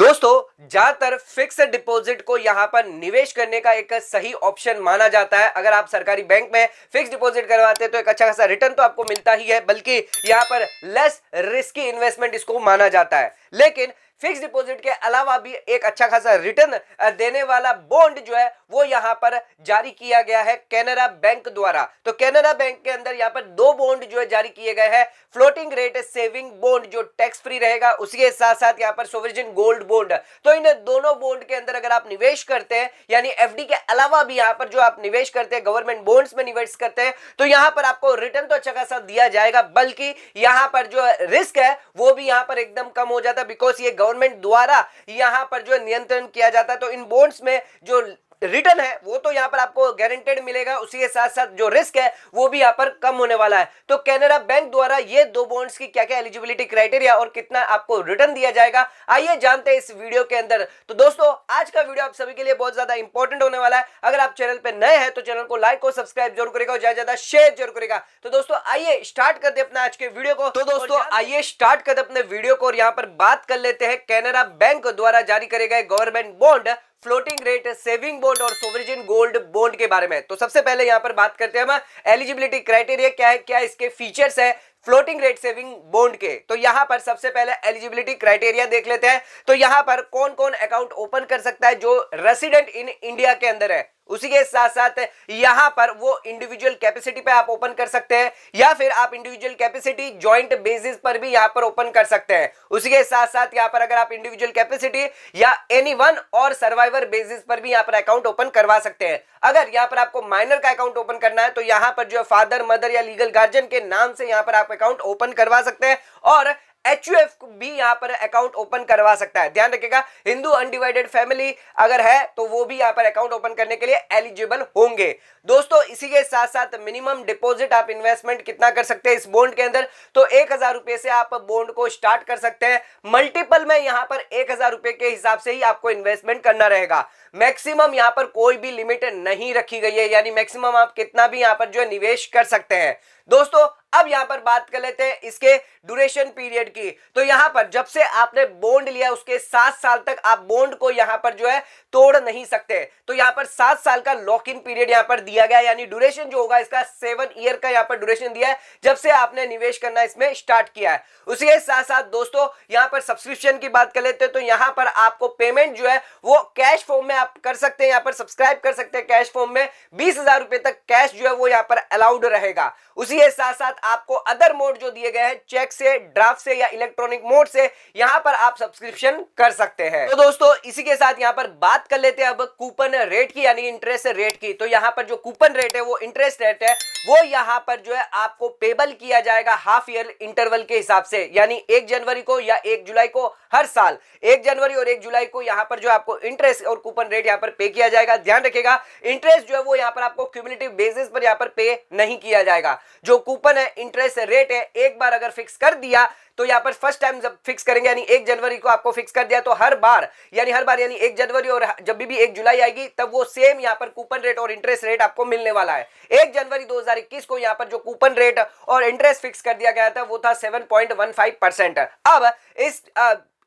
दोस्तों ज्यादातर fix deposit को यहाँ पर निवेश करने का एक सही ऑप्शन माना जाता है। अगर आप सरकारी बैंक में फिक्स डिपॉजिट करवाते हैं तो एक अच्छा खासा रिटर्न तो आपको मिलता ही है, बल्कि यहाँ पर लेस रिस्की इन्वेस्टमेंट इसको माना जाता है। लेकिन फिक्स डिपॉजिट के अलावा भी एक अच्छा खासा रिटर्न देने वाला बॉन्ड जो है वो यहाँ पर जारी किया गया है कैनरा बैंक द्वारा। तो कैनरा बैंक के अंदर यहाँ पर दो बॉन्ड जो है जारी किए गए हैं। फ्लोटिंग रेट सेविंग बॉन्ड जो टैक्स फ्री रहेगा, उसके साथ साथ यहाँ पर सोवरेन गोल्ड बॉन्ड। तो इन दोनों बॉन्ड के अंदर अगर आप निवेश करते हैं, यानी एफडी के अलावा भी यहाँ पर जो आप निवेश करते हैं गवर्नमेंट बॉन्ड्स में निवेश करते हैं, तो यहाँ पर आपको रिटर्न तो अच्छा खासा दिया जाएगा, बल्कि यहाँ पर जो रिस्क है वो भी यहाँ पर एकदम कम हो जाता है। बिकॉज ये गवर्नमेंट द्वारा यहाँ पर जो नियंत्रण किया जाता है, तो इन बॉन्ड्स में जो रिटर्न है वो तो यहाँ पर आपको गारंटेड मिलेगा, उसी के साथ साथ जो रिस्क है वो भी यहाँ पर कम होने वाला है। तो कैनरा बैंक द्वारा ये दो बॉन्ड्स की क्या क्या एलिजिबिलिटी क्राइटेरिया और कितना आपको रिटर्न दिया जाएगा, आइए जानते हैं इस वीडियो के अंदर। तो दोस्तों आज का वीडियो आप सभी के लिए बहुत ज्यादा इंपॉर्टेंट होने वाला है। अगर आप चैनल पे नए हैं तो चैनल को लाइक और सब्सक्राइब जरूर करेगा और ज्यादा शेयर जरूर करेगा। तो दोस्तों आइए स्टार्ट करते हैं अपना आज के वीडियो को। तो दोस्तों आइए स्टार्ट करते अपने वीडियो को और यहाँ पर बात कर लेते हैं कैनरा बैंक द्वारा जारी करे गए government bond, floating rate saving bond और सोवरेन गोल्ड बॉन्ड के बारे में। तो सबसे पहले यहां पर बात करते हैं हम एलिजिबिलिटी क्राइटेरिया क्या है, क्या इसके फीचर्स है फ्लोटिंग रेट सेविंग बॉन्ड के। तो यहां पर सबसे पहले एलिजिबिलिटी क्राइटेरिया देख लेते हैं। तो यहां पर कौन कौन अकाउंट ओपन कर सकता है जो रेसिडेंट इन इंडिया के अंदर है, उसी के साथ साथ यहां पर वो इंडिविजुअल कैपेसिटी पे आप ओपन कर सकते हैं, या फिर आप इंडिविजुअल कैपेसिटी जॉइंट बेसिस पर भी यहां पर ओपन कर सकते हैं। उसी के साथ साथ यहां पर अगर आप इंडिविजुअल कैपेसिटी या एनी वन और सर्वाइवर बेसिस पर भी यहां पर अकाउंट ओपन करवा सकते हैं। अगर यहां पर आपको माइनर का अकाउंट ओपन करना है तो यहां पर जो फादर मदर या लीगल गार्जियन के नाम से यहां पर आप अकाउंट ओपन करवा सकते हैं, और एचयूएफ भी यहां पर अकाउंट ओपन करवा सकता है। ध्यान रखिएगा, हिंदू अनडिवाइडेड फैमिली अगर है तो वो भी यहां पर अकाउंट ओपन करने के लिए एलिजिबल होंगे। दोस्तों इसी के साथ साथ मिनिमम डिपॉजिट आप इन्वेस्टमेंट कितना कर सकते हैं इस बॉन्ड के अंदर, तो 1000 रुपए से आप बॉन्ड को स्टार्ट कर सकते हैं। मल्टीपल में यहां पर 1000 रुपए के हिसाब से ही आपको इन्वेस्टमेंट करना रहेगा। मैक्सिमम यहां पर कोई भी लिमिट नहीं रखी गई है, यानी मैक्सिमम आप कितना भी यहां पर जो है निवेश कर सकते हैं। दोस्तों अब यहां पर बात कर लेते हैं इसके ड्यूरेशन पीरियड की। तो यहां पर जब से आपने बॉन्ड लिया उसके 7 साल तक आप बॉन्ड को यहां पर जो है तोड़ नहीं सकते। तो यहां पर 7 साल का लॉक इन पीरियड यहां पर दिया गया, यानी ड्यूरेशन जो होगा इसका 7 ईयर का यहां पर ड्यूरेशन दिया है जब से आपने निवेश करना इसमें स्टार्ट किया है। उसी के साथ साथ दोस्तों यहां पर सब्सक्रिप्शन की बात कर लेते हैं। तो यहां पर आपको पेमेंट जो है वो कैश फॉर्म में आप कर सकते हैं, यहां पर सब्सक्राइब कर सकते हैं कैश फॉर्म में। 20,000 रुपए तक कैश जो है वो यहां पर अलाउड रहेगा। उसी के साथ साथ आपको अदर मोड जो दिए गए हैं, चेक से, ड्राफ्ट से या इलेक्ट्रॉनिक मोड से, यहां पर आप सब्सक्रिप्शन कर सकते हैं। तो दोस्तों इसी के साथ यहां पर बात कर लेते हैं अब कूपन रेट की, यानी इंटरेस्ट रेट की। तो यहां पर जो कूपन रेट है वो इंटरेस्ट रेट है, वो यहां पर जो है आपको पेबल किया जाएगा हाफ ईयर इंटरवल के हिसाब से, यानी 1 जनवरी को या 1 जुलाई को हर साल 1 जनवरी और 1 जुलाई को यहां पर जो आपको इंटरेस्ट और कूपन रेट यहां पर पे किया जाएगा। ध्यान रखिएगा, इंटरेस्ट जो है वो यहां पर आपको क्यूमुलेटिव बेसिस पर यहां पर पे नहीं किया जाएगा। जो कूपन है इंटरेस्ट रेट है, एक बार अगर फिक्स कर दिया तो यहां पर फर्स्ट टाइम जब फिक्स करेंगे, यानी 1 जनवरी को आपको फिक्स कर दिया, तो हर बार यानी 1 जनवरी और जब भी 1 जुलाई आएगी तब वो सेम यहां पर कूपन रेट और इंटरेस्ट रेट आपको मिलने वाला है। 1 जनवरी 2021 को यहां पर जो कूपन रेट और इंटरेस्ट फिक्स कर दिया गया था वो था 7.15%। अब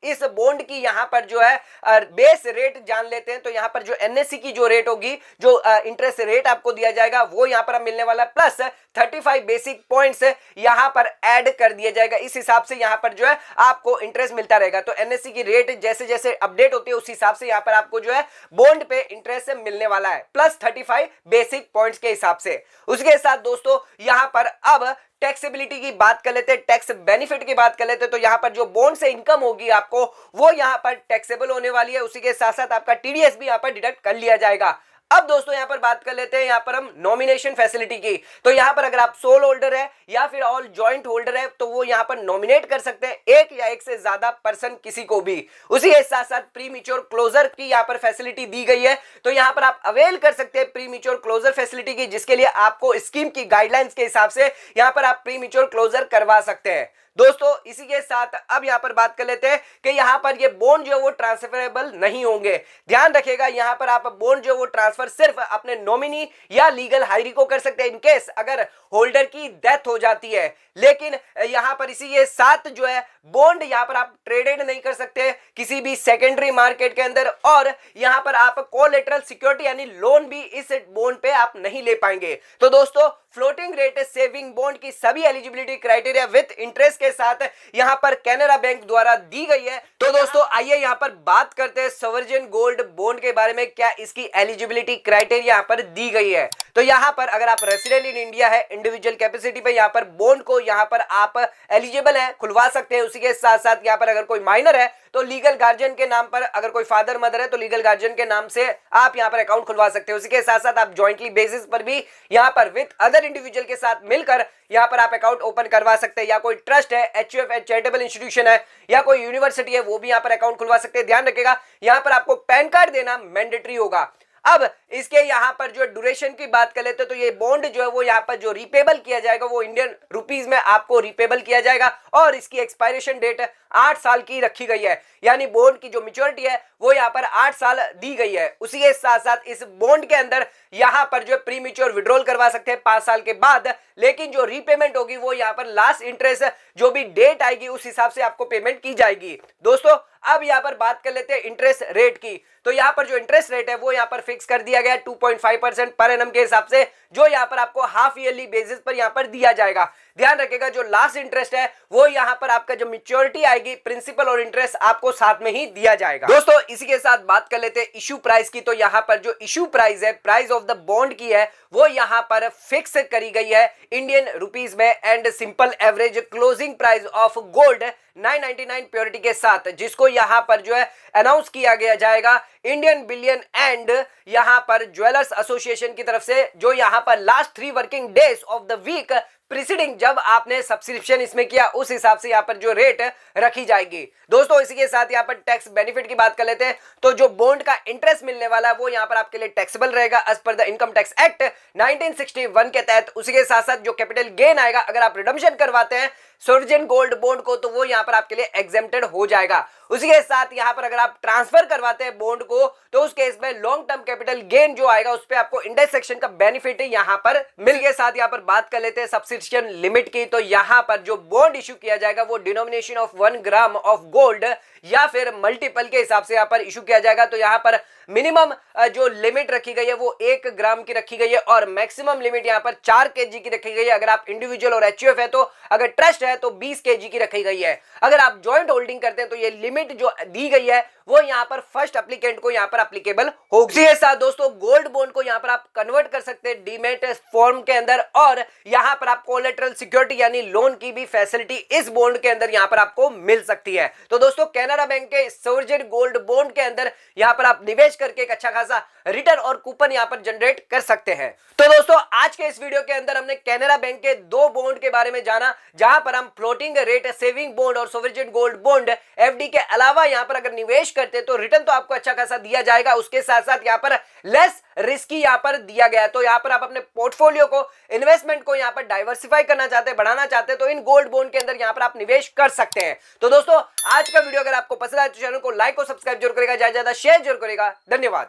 इस बॉन्ड की यहां पर जो है बेस रेट जान लेते हैं। तो यहां पर जो एनएससी की जो रेट होगी, जो इंटरेस्ट रेट आपको दिया जाएगा वो यहां पर मिलने वाला, प्लस 35 बेसिक पॉइंट्स यहां पर ऐड कर दिया जाएगा। इस हिसाब से यहां पर जो है आपको इंटरेस्ट मिलता रहेगा। तो एनएससी की रेट जैसे जैसे अपडेट होती है उस हिसाब से यहां पर आपको जो है बॉन्ड पे इंटरेस्ट मिलने वाला है, प्लस 35 बेसिक पॉइंट्स के हिसाब से। उसके साथ दोस्तों यहां पर अब टैक्सेबिलिटी की बात कर लेते हैं, टैक्स बेनिफिट की बात कर लेते हैं। तो यहां पर जो बॉन्ड से इनकम होगी आपको वो यहां पर टैक्सेबल होने वाली है। उसी के साथ साथ आपका टीडीएस भी यहां पर डिडक्ट कर लिया जाएगा। अब दोस्तों यहां पर बात कर लेते हैं यहां पर हम नॉमिनेशन फैसिलिटी की। तो यहां पर अगर आप सोल होल्डर है या फिर ऑल जॉइंट होल्डर है तो वो यहां पर नॉमिनेट कर सकते हैं, एक या एक से ज्यादा पर्सन किसी को भी। उसी के साथ साथ प्री मैच्योर क्लोजर की यहां पर फैसिलिटी दी गई है। तो यहां पर आप अवेल कर सकते हैं प्री मैच्योर क्लोजर फैसिलिटी की, जिसके लिए आपको स्कीम की गाइडलाइंस के हिसाब से यहां पर आप प्री मैच्योर क्लोजर करवा सकते हैं। दोस्तों इसी के साथ अब यहां पर बात कर लेते हैं कि यहां पर ये बॉन्ड जो है वो ट्रांसफरेबल नहीं होंगे। ध्यान रखिएगा, यहां पर आप बॉन्ड जो है वो ट्रांसफर सिर्फ अपने नॉमिनी या लीगल हायरी को कर सकते हैं इन केस अगर होल्डर की डेथ हो जाती है। लेकिन यहां पर इसी के साथ जो है बॉन्ड यहां पर आप ट्रेडेड नहीं कर सकते किसी भी सेकेंडरी मार्केट के अंदर, और यहां पर आप कोलेटरल सिक्योरिटी यानी लोन भी इस बॉन्ड पे आप नहीं ले पाएंगे। तो दोस्तों फ्लोटिंग रेट सेविंग बॉन्ड की सभी एलिजिबिलिटी क्राइटेरिया विद इंटरेस्ट के साथ यहां पर कैनरा बैंक द्वारा दी गई है। तो दोस्तों आइए यहां पर बात करते हैं सॉवरेन गोल्ड बॉन्ड के बारे में, क्या इसकी एलिजिबिलिटी क्राइटेरिया यहां पर दी गई है। तो यहां पर अगर आप रेसिडेंट इन इंडिया है, इंडिविजुअल कैपेसिटी पे यहां पर बॉन्ड को यहां पर आप एलिजिबल है, खुलवा सकते हैं। उसी के साथ साथ यहां पर अगर कोई माइनर है तो लीगल गार्जियन के नाम पर, अगर कोई फादर मदर है तो लीगल गार्जियन के नाम से आप यहां पर अकाउंट खुलवा सकते हैं। उसी के साथ साथ आप जॉइंटली बेसिस पर भी यहां पर विद अदर इंडिविजुअल के साथ मिलकर यहां पर आप अकाउंट ओपन करवा सकते हैं, या कोई ट्रस्ट है, एचयूएफ है, चैरिटेबल इंस्टीट्यूशन है, या कोई यूनिवर्सिटी है, वो भी यहां पर अकाउंट खुलवा सकते हैं। ध्यान रखिएगा यहां पर आपको पैन कार्ड देना मैंडेटरी होगा। अब इसके यहां पर जो ड्यूरेशन की बात कर लेते हैं तो ये बॉन्ड जो है वो यहां पर जो रिपेबल किया जाएगा वो इंडियन रुपीस में आपको रिपेबल किया जाएगा, और इसकी एक्सपायरेशन डेट 8 साल की रखी गई है, यानी बॉन्ड की जो मैच्योरिटी है वो यहां पर 8 साल दी गई है। उसी के साथ साथ इस बॉन्ड के अंदर यहां पर जो प्री मैच्योर विड्रॉल करवा सकते हैं 5 साल के बाद, लेकिन जो रीपेमेंट होगी वो यहां पर लास्ट इंटरेस्ट जो भी डेट आएगी उस हिसाब से आपको पेमेंट की जाएगी। दोस्तों अब यहां पर बात कर लेते हैं इंटरेस्ट रेट की। तो यहां पर जो इंटरेस्ट रेट है वो यहां पर फिक्स कर दिया गया 2.5% पर एनम के हिसाब से, जो यहां पर आपको हाफ ईयरली बेसिस पर यहां पर दिया जाएगा। ध्यान रखिएगा जो लास्ट इंटरेस्ट है वो यहां पर आपका जो मैच्योरिटी आएगी प्रिंसिपल और इंटरेस्ट आपको साथ में ही दिया जाएगा। दोस्तों इसी के साथ बात कर लेते हैं इशू प्राइस की। तो यहां पर जो इशू प्राइस है, प्राइस ऑफ द बॉन्ड की है, वो यहां पर फिक्स करी गई है इंडियन रुपीस में, and simple average closing price of gold 999 purity के साथ, जिसको यहां पर जो है अनाउंस किया गया जाएगा इंडियन बिलियन एंड यहां पर ज्वेलर्स एसोसिएशन की तरफ से, जो यहां पर last 3 working days of the week preceding जब आपने सब्सक्रिप्शन इसमें किया उस हिसाब से यहाँ पर जो रेट रखी जाएगी। दोस्तों इसी के साथ यहाँ पर टैक्स बेनिफिट की बात कर लेते हैं। तो जो बॉन्ड का इंटरेस्ट मिलने वाला है वो यहाँ पर आपके लिए टैक्सेबल रहेगा as per the income tax act 1961 के तहत। उसी के साथ साथ जो कैपिटल गेन आएगा अगर आप रिडम्पशन करवाते हैं सॉवरेन गोल्ड बॉन्ड को, तो वो यहाँ पर आपके लिए एग्जेम्प्टेड हो जाएगा। उसी के साथ यहाँ पर अगर आप ट्रांसफर करवाते हैं बॉन्ड को तो उस केस में लॉन्ग टर्म कैपिटल गेन जो आएगा उस पर आपको इंडेक्स सेक्शन का बेनिफिट यहाँ पर मिल के साथ यहाँ पर बात कर लेते हैं सब्सक्रिप्शन लिमिट की। तो यहाँ पर जो बॉन्ड इशू किया जाएगा वो denomination of 1 gram of gold या फिर मल्टीपल के हिसाब से यहाँ पर इशू किया जाएगा। तो यहाँ पर मिनिमम जो लिमिट रखी गई है वो 1 ग्राम की रखी गई है, और मैक्सिमम लिमिट यहाँ पर 4 केजी की रखी गई है। अगर आप इंडिविजुअल और एचयूएफ है तो, अगर ट्रस्ट है तो 20 केजी की रखी गई है। अगर आप जॉइंट होल्डिंग करते हैं तो ये लिमिट जो दी गई है वो यहाँ पर फर्स्ट एप्लीकेंट को यहाँ पर एप्लीकेबल होगी। इसी साथ दोस्तों गोल्ड बॉन्ड को यहाँ पर आप कन्वर्ट कर सकते हैं डीमेट फॉर्म के अंदर, और यहाँ पर आप कोलेटरल सिक्योरिटी यानी लोन की भी फैसिलिटी इस बॉन्ड के अंदर यहाँ पर आपको मिल सकती है। तो दोस्तों कैनरा बैंक के सॉवरेन गोल्ड बॉन्ड के अंदर यहाँ पर आप निवेश करके एक अच्छा खासा रिटर्न और कूपन यहाँ पर जनरेट कर सकते हैं। तो दोस्तों आज के इस वीडियो के अंदर हमने कैनरा बैंक के 2 बॉन्ड के बारे में जाना, जहां पर हम फ्लोटिंग रेट सेविंग बॉन्ड और सॉवरेन गोल्ड बॉन्ड एफडी के अलावा यहाँ पर अगर निवेश करते तो रिटर्न तो आपको अच्छा खासा दिया जाएगा, उसके साथ साथ यहाँ पर लेस रिस्की यहाँ पर दिया गया है। तो यहाँ पर आप अपने पोर्टफोलियो को, इन्वेस्टमेंट को यहाँ पर डाइवर्सिफाई करना चाहते हैं, बढ़ाना चाहते हैं, तो इन गोल्ड बॉन्ड के अंदर यहाँ पर आप निवेश कर सकते हैं। तो दोस्तों आज का वीडियो अगर आपको पसंद आए तो चैनल को लाइक और सब्सक्राइब जरूर करेगा, ज्यादा से ज्यादा शेयर जरूर करेगा। धन्यवाद।